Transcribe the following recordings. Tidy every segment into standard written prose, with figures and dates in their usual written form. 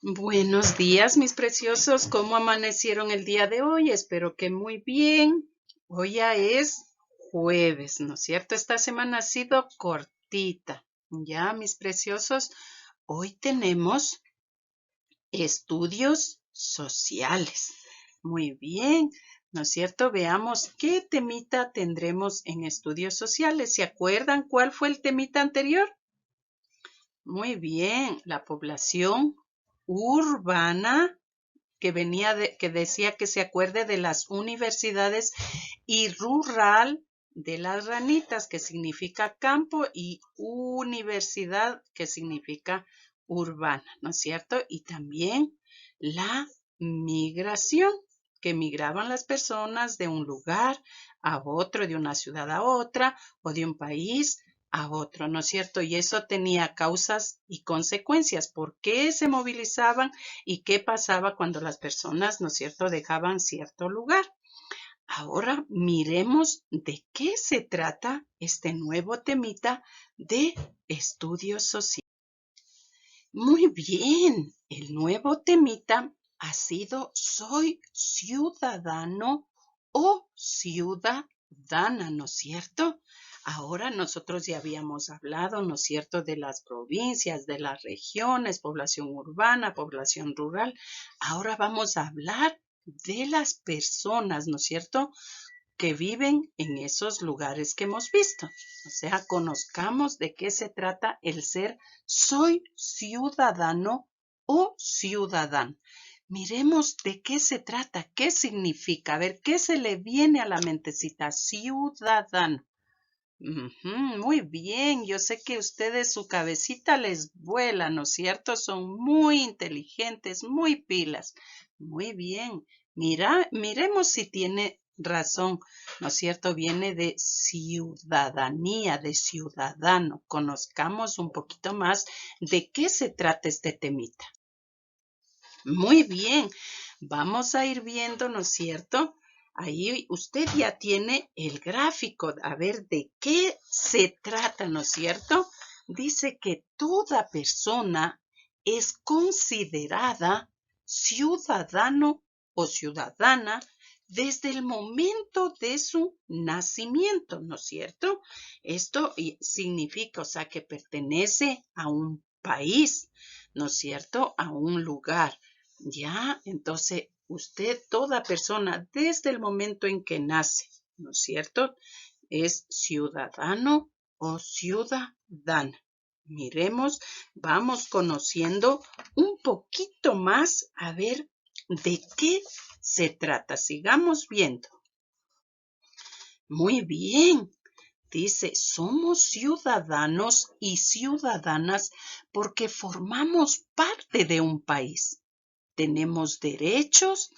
Buenos días, mis preciosos. ¿Cómo amanecieron el día de hoy? Espero que muy bien. Hoy ya es jueves, ¿no es cierto? Esta semana ha sido cortita. Ya, mis preciosos, hoy tenemos estudios sociales. Muy bien, ¿no es cierto? Veamos qué temita tendremos en estudios sociales. ¿Se acuerdan cuál fue el temita anterior? Muy bien, la población urbana que decía que se acuerde de las universidades y rural de las ranitas, que significa campo, y universidad, que significa urbana, ¿no es cierto? Y también la migración, que migraban las personas de un lugar a otro, de una ciudad a otra, o de un país a otro, ¿no es cierto? Y eso tenía causas y consecuencias. ¿Por qué se movilizaban y qué pasaba cuando las personas, ¿no es cierto?, dejaban cierto lugar? Ahora miremos de qué se trata este nuevo temita de estudios sociales. Muy bien, el nuevo temita ha sido soy ciudadano o ciudadana, ¿no es cierto? Ahora nosotros ya habíamos hablado, ¿no es cierto?, de las provincias, de las regiones, población urbana, población rural. Ahora vamos a hablar de las personas, ¿no es cierto?, que viven en esos lugares que hemos visto. O sea, conozcamos de qué se trata el ser soy ciudadano o ciudadano. Miremos de qué se trata, qué significa, a ver, qué se le viene a la mentecita, ciudadano. Muy bien, yo sé que ustedes su cabecita les vuela, ¿no es cierto? Son muy inteligentes, muy pilas. Muy bien, miremos si tiene razón, ¿no es cierto? Viene de ciudadanía, de ciudadano. Conozcamos un poquito más de qué se trata este temita. Muy bien, vamos a ir viendo, ¿no es cierto? Ahí usted ya tiene el gráfico, a ver de qué se trata, ¿no es cierto? Dice que toda persona es considerada ciudadano o ciudadana desde el momento de su nacimiento, ¿no es cierto? Esto significa, o sea, que pertenece a un país, ¿no es cierto? A un lugar. Ya, entonces usted, toda persona, desde el momento en que nace, ¿no es cierto?, es ciudadano o ciudadana. Miremos, vamos conociendo un poquito más a ver de qué se trata. Sigamos viendo. Muy bien. Dice, somos ciudadanos y ciudadanas porque formamos parte de un país. Tenemos derechos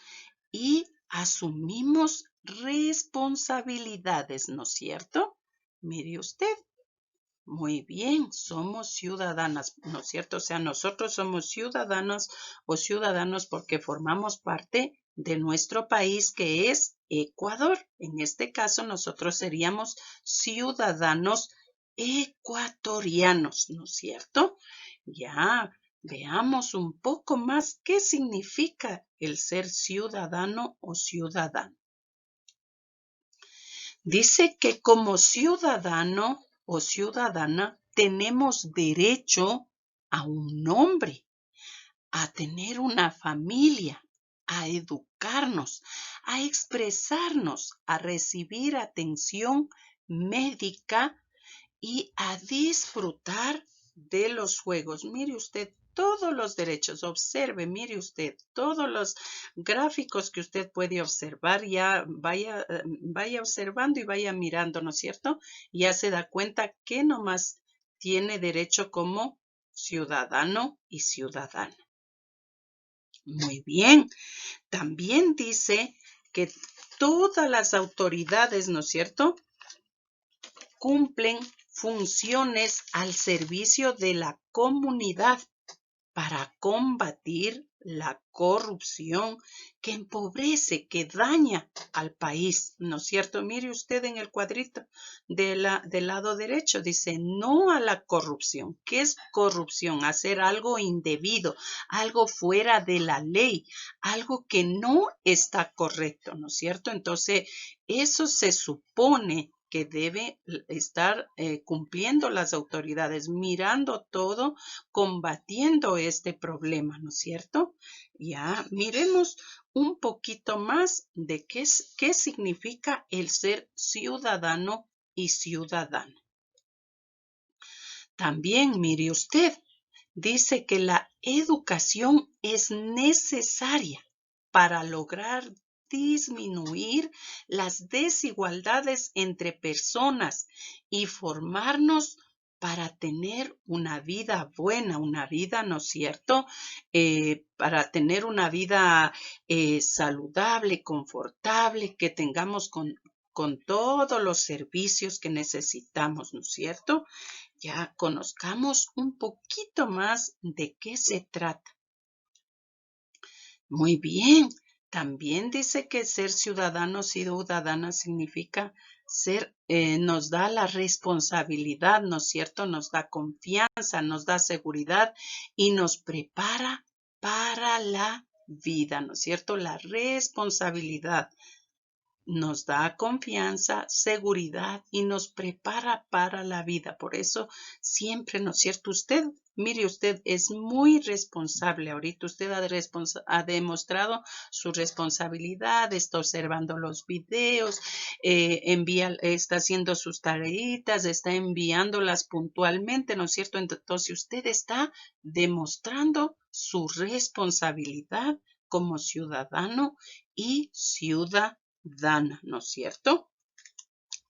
y asumimos responsabilidades, ¿no es cierto? Mire usted, muy bien, somos ciudadanas, ¿no es cierto? O sea, nosotros somos ciudadanos o ciudadanos porque formamos parte de nuestro país, que es Ecuador. En este caso, nosotros seríamos ciudadanos ecuatorianos, ¿no es cierto? Ya, veamos un poco más qué significa el ser ciudadano o ciudadano. Dice que como ciudadano o ciudadana tenemos derecho a un nombre, a tener una familia, a educarnos, a expresarnos, a recibir atención médica y a disfrutar de los juegos. Mire usted todos los derechos, observe, mire usted todos los gráficos que usted puede observar, ya vaya observando y vaya mirando, ¿no es cierto? Ya se da cuenta que nomás tiene derecho como ciudadano y ciudadana. Muy bien, también dice que todas las autoridades, ¿no es cierto?, cumplen funciones al servicio de la comunidad. para combatir la corrupción que empobrece, que daña al país, ¿no es cierto? Mire usted en el cuadrito del lado derecho, dice no a la corrupción. ¿Qué es corrupción? Hacer algo indebido, algo fuera de la ley, algo que no está correcto, ¿no es cierto? Entonces, eso se supone que debe estar cumpliendo las autoridades, mirando todo, combatiendo este problema, ¿no es cierto? Ya miremos un poquito más de qué significa el ser ciudadano y ciudadana. También, mire usted, dice que la educación es necesaria para lograr disminuir las desigualdades entre personas y formarnos para tener una vida buena, una vida, ¿no es cierto? Para tener una vida saludable, confortable, que tengamos con todos los servicios que necesitamos, ¿no es cierto? Ya conozcamos un poquito más de qué se trata. Muy bien, también dice que ser ciudadano, ciudadana significa ser, nos da la responsabilidad, ¿no es cierto? Nos da confianza, nos da seguridad y nos prepara para la vida, ¿no es cierto? La responsabilidad nos da confianza, seguridad y nos prepara para la vida. Por eso siempre, ¿no es cierto? Usted, mire, usted es muy responsable. Ahorita usted ha demostrado su responsabilidad, está observando los videos, está haciendo sus tareitas, está enviándolas puntualmente, ¿no es cierto? Entonces usted está demostrando su responsabilidad como ciudadano y ciudadana. ¿No es cierto?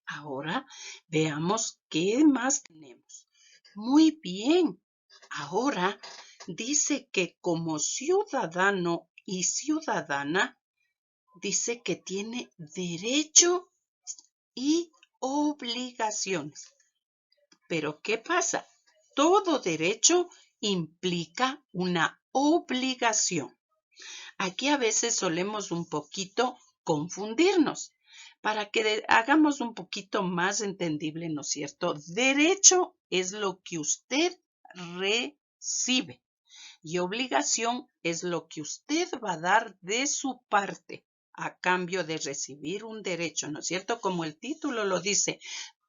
Ahora veamos qué más tenemos. Muy bien. Ahora dice que como ciudadano y ciudadana, dice que tiene derecho y obligaciones. Pero ¿qué pasa? Todo derecho implica una obligación. Aquí a veces solemos un poquito confundirnos. Para que hagamos un poquito más entendible, ¿no es cierto? Derecho es lo que usted recibe y obligación es lo que usted va a dar de su parte a cambio de recibir un derecho, ¿no es cierto? Como el título lo dice,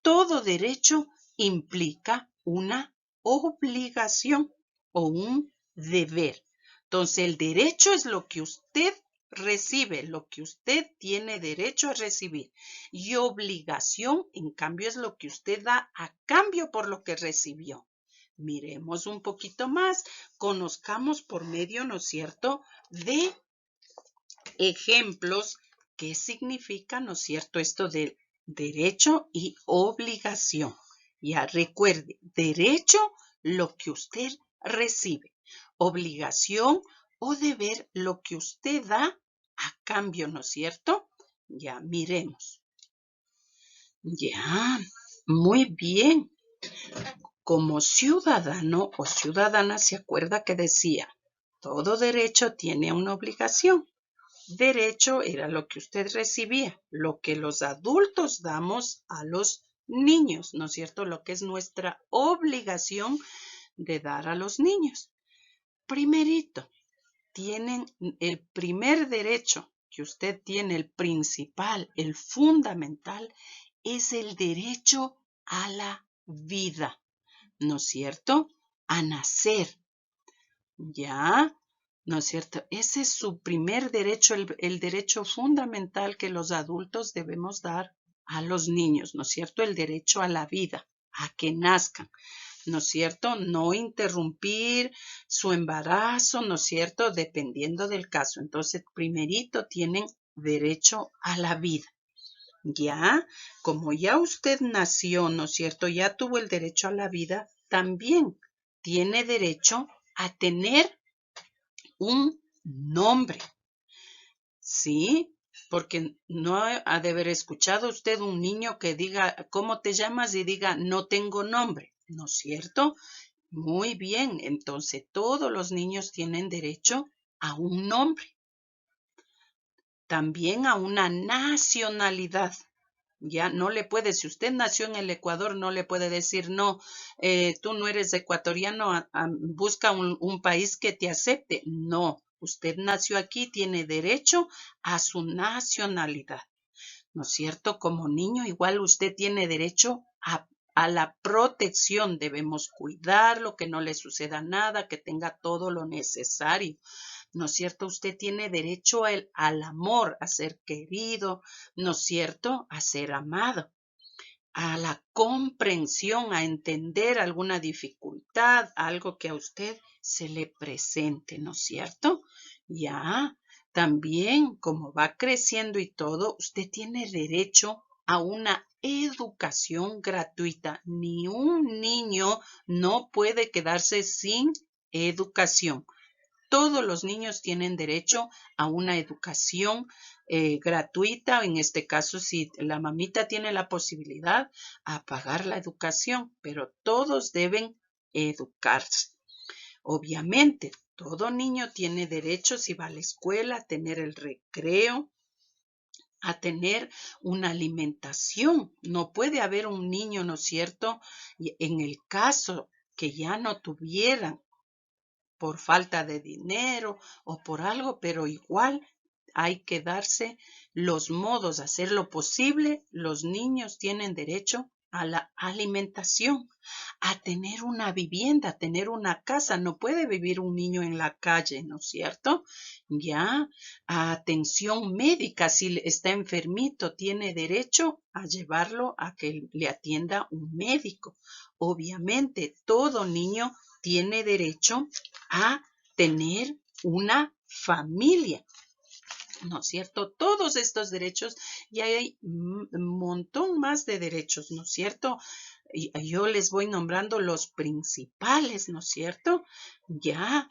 todo derecho implica una obligación o un deber. Entonces, el derecho es lo que usted recibe, lo que usted tiene derecho a recibir. Y obligación, en cambio, es lo que usted da a cambio por lo que recibió. Miremos un poquito más, conozcamos por medio, ¿no es cierto?, de ejemplos qué significa, ¿no es cierto?, esto de derecho y obligación. Ya recuerde, derecho, lo que usted recibe. Obligación o deber, lo que usted da a cambio, ¿no es cierto? Ya, miremos. Ya, muy bien. Como ciudadano o ciudadana, se acuerda que decía, todo derecho tiene una obligación. Derecho era lo que usted recibía, lo que los adultos damos a los niños, ¿no es cierto? Lo que es nuestra obligación de dar a los niños. Primerito, tienen el primer derecho que usted tiene, el principal, el fundamental, es el derecho a la vida, ¿no es cierto? A nacer. ¿Ya? ¿No es cierto? Ese es su primer derecho, el derecho fundamental que los adultos debemos dar a los niños, ¿no es cierto? El derecho a la vida, a que nazcan, ¿no es cierto? No interrumpir su embarazo, ¿no es cierto? Dependiendo del caso. Entonces, primerito tienen derecho a la vida. Ya, como ya usted nació, ¿no es cierto? Ya tuvo el derecho a la vida, también tiene derecho a tener un nombre, ¿sí? Porque no ha de haber escuchado usted un niño que diga, ¿cómo te llamas? Y diga, no tengo nombre, ¿no es cierto? Muy bien, entonces todos los niños tienen derecho a un nombre, también a una nacionalidad. Ya no le puede, si usted nació en el Ecuador, no le puede decir, no, tú no eres ecuatoriano, busca un país que te acepte. No, usted nació aquí, tiene derecho a su nacionalidad. ¿No es cierto? Como niño, igual usted tiene derecho a la protección. Debemos cuidarlo, que no le suceda nada, que tenga todo lo necesario. ¿No es cierto? Usted tiene derecho al amor, a ser querido, ¿no es cierto? A ser amado, a la comprensión, a entender alguna dificultad, algo que a usted se le presente, ¿no es cierto? Ya, también como va creciendo y todo, usted tiene derecho a una educación gratuita. Ni un niño no puede quedarse sin educación. Todos los niños tienen derecho a una educación gratuita. En este caso, si la mamita tiene la posibilidad, a pagar la educación, pero todos deben educarse. Obviamente, todo niño tiene derecho, si va a la escuela, a tener el recreo, a tener una alimentación. No puede haber un niño, ¿no es cierto? Y en el caso que ya no tuvieran por falta de dinero o por algo, pero igual hay que darse los modos, hacer lo posible. Los niños tienen derecho a la alimentación, a tener una vivienda, a tener una casa. No puede vivir un niño en la calle, ¿no es cierto? Ya, a atención médica, si está enfermito, tiene derecho a llevarlo a que le atienda un médico. Obviamente, todo niño tiene derecho a tener una familia, ¿no es cierto? Todos estos derechos, y hay un montón más de derechos, ¿no es cierto? Y yo les voy nombrando los principales, ¿no es cierto? Ya,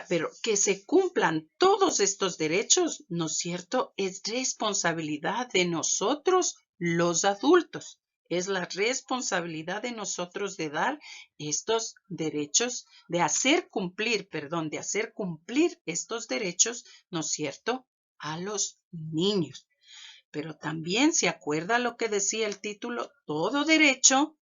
pero que se cumplan todos estos derechos, ¿no es cierto? Es responsabilidad de nosotros, los adultos. Es la responsabilidad de nosotros de dar estos derechos, de hacer cumplir, perdón, de hacer cumplir estos derechos, ¿no es cierto? A los niños. Pero también se acuerda lo que decía el título, todo derecho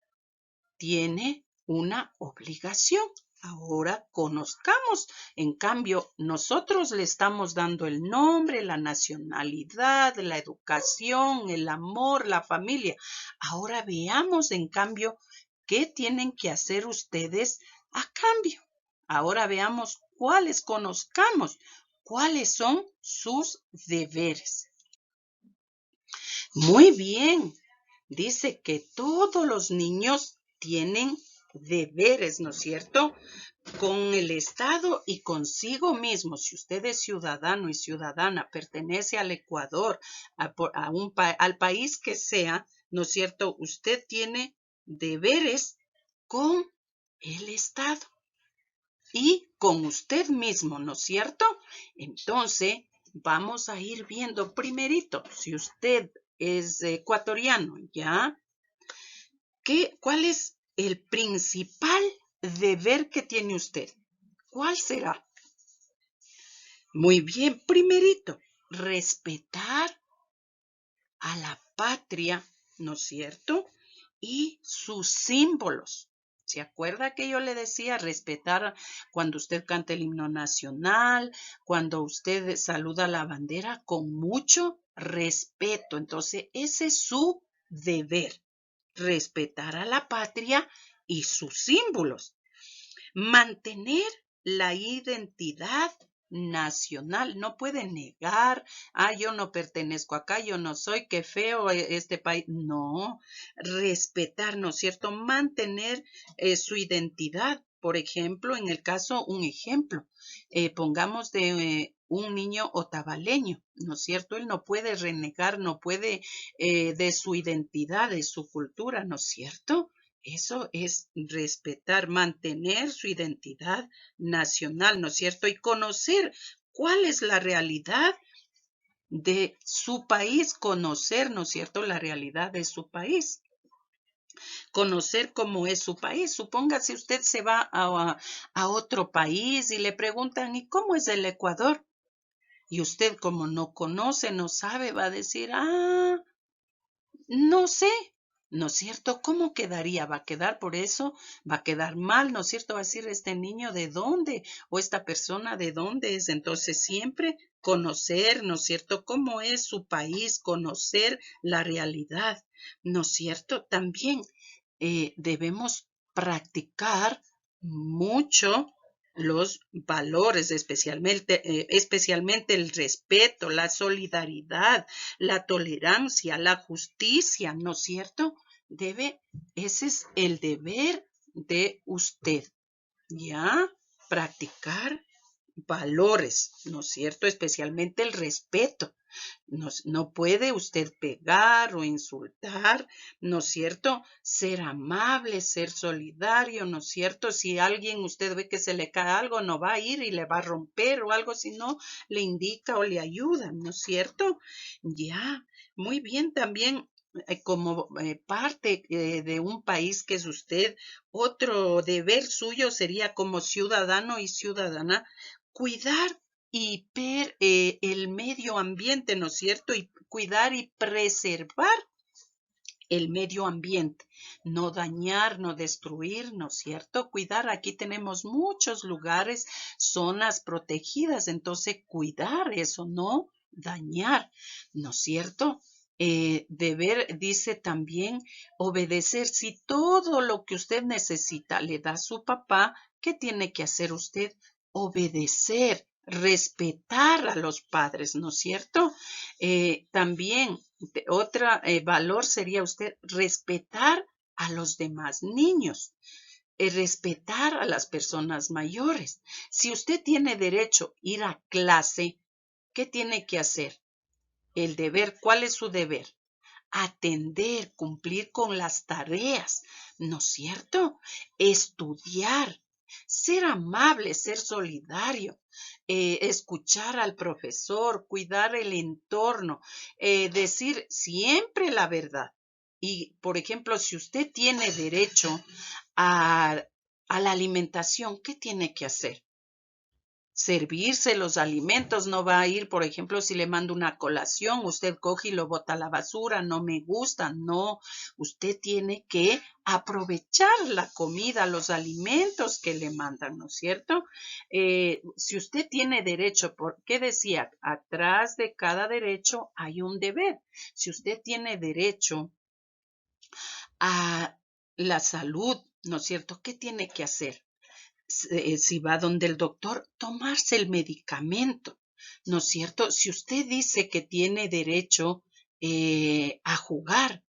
tiene una obligación. Ahora conozcamos. En cambio, nosotros le estamos dando el nombre, la nacionalidad, la educación, el amor, la familia. Ahora veamos, en cambio, qué tienen que hacer ustedes a cambio. Ahora veamos cuáles conozcamos, cuáles son sus deberes. Muy bien. Dice que todos los niños tienen deberes, ¿no es cierto? Con el Estado y consigo mismo. Si usted es ciudadano y ciudadana, pertenece al Ecuador, al país que sea, ¿no es cierto? Usted tiene deberes con el Estado y con usted mismo, ¿no es cierto? Entonces, vamos a ir viendo primerito, si usted es ecuatoriano, ¿ya? ¿Cuál es el principal deber que tiene usted? ¿Cuál será? Muy bien, primerito, respetar a la patria, ¿no es cierto? Y sus símbolos. ¿Se acuerda que yo le decía respetar cuando usted canta el himno nacional, cuando usted saluda la bandera con mucho respeto? Entonces, ese es su deber, respetar a la patria y sus símbolos. Mantener la identidad nacional. No puede negar, yo no pertenezco acá, yo no soy, qué feo este país. No, respetar, ¿no es cierto? Mantener su identidad. Por ejemplo, en el caso, un ejemplo, pongamos de un niño otavaleño, ¿no es cierto? Él no puede renegar, no puede de su identidad, de su cultura, ¿no es cierto? Eso es respetar, mantener su identidad nacional, ¿no es cierto? Y conocer cuál es la realidad de su país, conocer, ¿no es cierto?, la realidad de su país. Conocer cómo es su país. Supóngase usted se va a otro país y le preguntan, ¿y cómo es el Ecuador? Y usted como no conoce, no sabe, va a decir, no sé, ¿no es cierto? ¿Cómo quedaría? ¿Va a quedar por eso? ¿Va a quedar mal? ¿No es cierto? Va a decir, ¿este niño de dónde? ¿O esta persona de dónde es? Entonces siempre conocer, ¿no es cierto? ¿Cómo es su país? Conocer la realidad, ¿no es cierto? También debemos practicar mucho los valores, especialmente el respeto, la solidaridad, la tolerancia, la justicia, ¿no es cierto? Ese es el deber de usted, ¿ya? Practicar valores, ¿no es cierto? Especialmente el respeto. No puede usted pegar o insultar, ¿no es cierto? Ser amable, ser solidario, ¿no es cierto? Si a alguien usted ve que se le cae algo, no va a ir y le va a romper o algo, sino le indica o le ayuda, ¿no es cierto? Ya, muy bien también. Como parte de un país que es usted, otro deber suyo sería como ciudadano y ciudadana cuidar y ver el medio ambiente, ¿no es cierto? Y cuidar y preservar el medio ambiente, no dañar, no destruir, ¿no es cierto? Cuidar, aquí tenemos muchos lugares, zonas protegidas, entonces cuidar eso, no dañar, ¿no es cierto? Deber, dice también, obedecer. Si todo lo que usted necesita le da su papá, ¿qué tiene que hacer usted? Obedecer, respetar a los padres, ¿no es cierto? También otro valor sería usted respetar a los demás niños, respetar a las personas mayores. Si usted tiene derecho a ir a clase, ¿qué tiene que hacer? El deber, ¿cuál es su deber? Atender, cumplir con las tareas, ¿no es cierto? Estudiar, ser amable, ser solidario, escuchar al profesor, cuidar el entorno, decir siempre la verdad. Y, por ejemplo, si usted tiene derecho a, a la alimentación, ¿qué tiene que hacer? Servirse los alimentos, no va a ir, por ejemplo, si le mando una colación, usted coge y lo bota a la basura, no me gusta, no, usted tiene que aprovechar la comida, los alimentos que le mandan, ¿no es cierto? Si usted tiene derecho, ¿por qué decía? Atrás de cada derecho hay un deber. Si usted tiene derecho a la salud, ¿no es cierto? ¿Qué tiene que hacer? Si va donde el doctor, tomarse el medicamento, ¿no es cierto? Si usted dice que tiene derecho a jugar,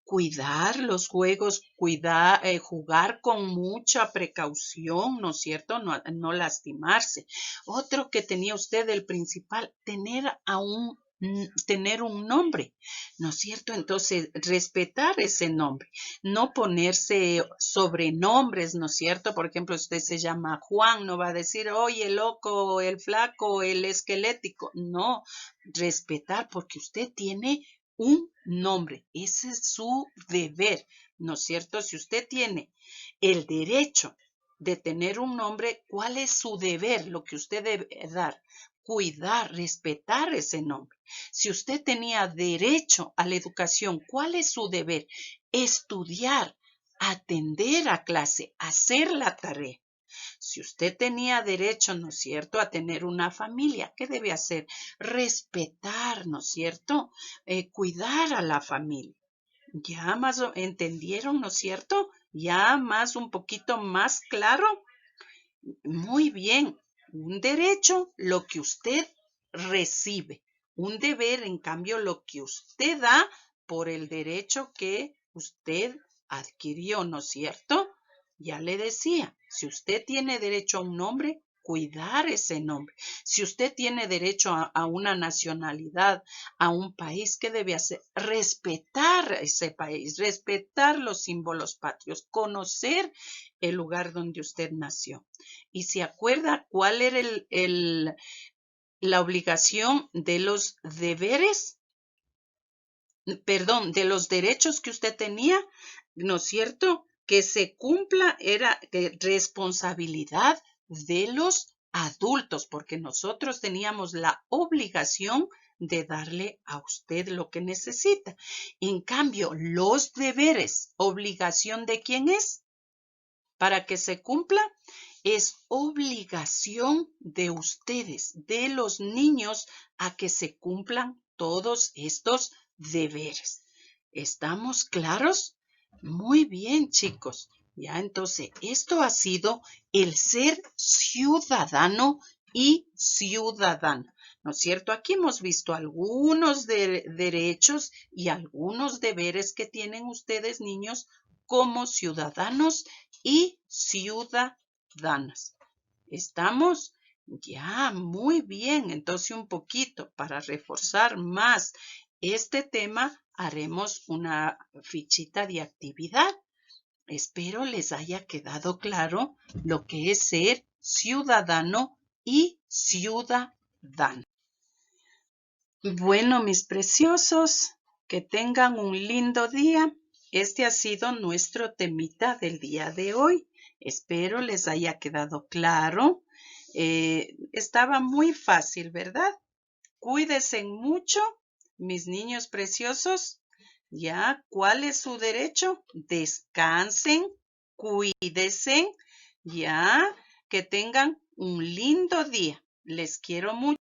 cuidar los juegos, jugar con mucha precaución, ¿no es cierto? No, no lastimarse. Otro que tenía usted, el principal, tener un nombre, ¿no es cierto? Entonces, respetar ese nombre, no ponerse sobrenombres, ¿no es cierto? Por ejemplo, usted se llama Juan, no va a decir, oye, el loco, el flaco, el esquelético, no, respetar porque usted tiene un nombre, ese es su deber, ¿no es cierto? Si usted tiene el derecho de tener un nombre, ¿cuál es su deber? Lo que usted debe dar, cuidar, respetar ese nombre. Si usted tenía derecho a la educación, ¿cuál es su deber? Estudiar, atender a clase, hacer la tarea. Si usted tenía derecho, ¿no es cierto?, a tener una familia, ¿qué debe hacer? Respetar, ¿no es cierto? Cuidar a la familia. Ya más entendieron, ¿no es cierto? Ya más un poquito más claro. Muy bien. Un derecho, lo que usted recibe. Un deber, en cambio, lo que usted da por el derecho que usted adquirió, ¿no es cierto? Ya le decía, si usted tiene derecho a un nombre, cuidar ese nombre. Si usted tiene derecho a una nacionalidad, a un país, ¿qué debe hacer? Respetar ese país, respetar los símbolos patrios, conocer el lugar donde usted nació. Y se acuerda cuál era la obligación de los deberes, perdón, de los derechos que usted tenía. ¿no es cierto? Que se cumpla era responsabilidad de los adultos, porque nosotros teníamos la obligación de darle a usted lo que necesita. En cambio, los deberes, ¿obligación de quién es? Para que se cumpla, es obligación de ustedes, de los niños, a que se cumplan todos estos deberes. ¿Estamos claros? Muy bien, chicos. Ya, entonces, esto ha sido el ser ciudadano y ciudadana, ¿no es cierto? Aquí hemos visto algunos derechos y algunos deberes que tienen ustedes, niños, como ciudadanos y ciudadanas. ¿Estamos? Ya, muy bien. Entonces, un poquito para reforzar más este tema, haremos una fichita de actividad. Espero les haya quedado claro lo que es ser ciudadano y ciudadana. Bueno, mis preciosos, que tengan un lindo día. Este ha sido nuestro temita del día de hoy. Espero les haya quedado claro. Estaba muy fácil, ¿verdad? Cuídense mucho, mis niños preciosos. ¿Ya? ¿Cuál es su derecho? Descansen, cuídense, ¿ya? Que tengan un lindo día. Les quiero mucho.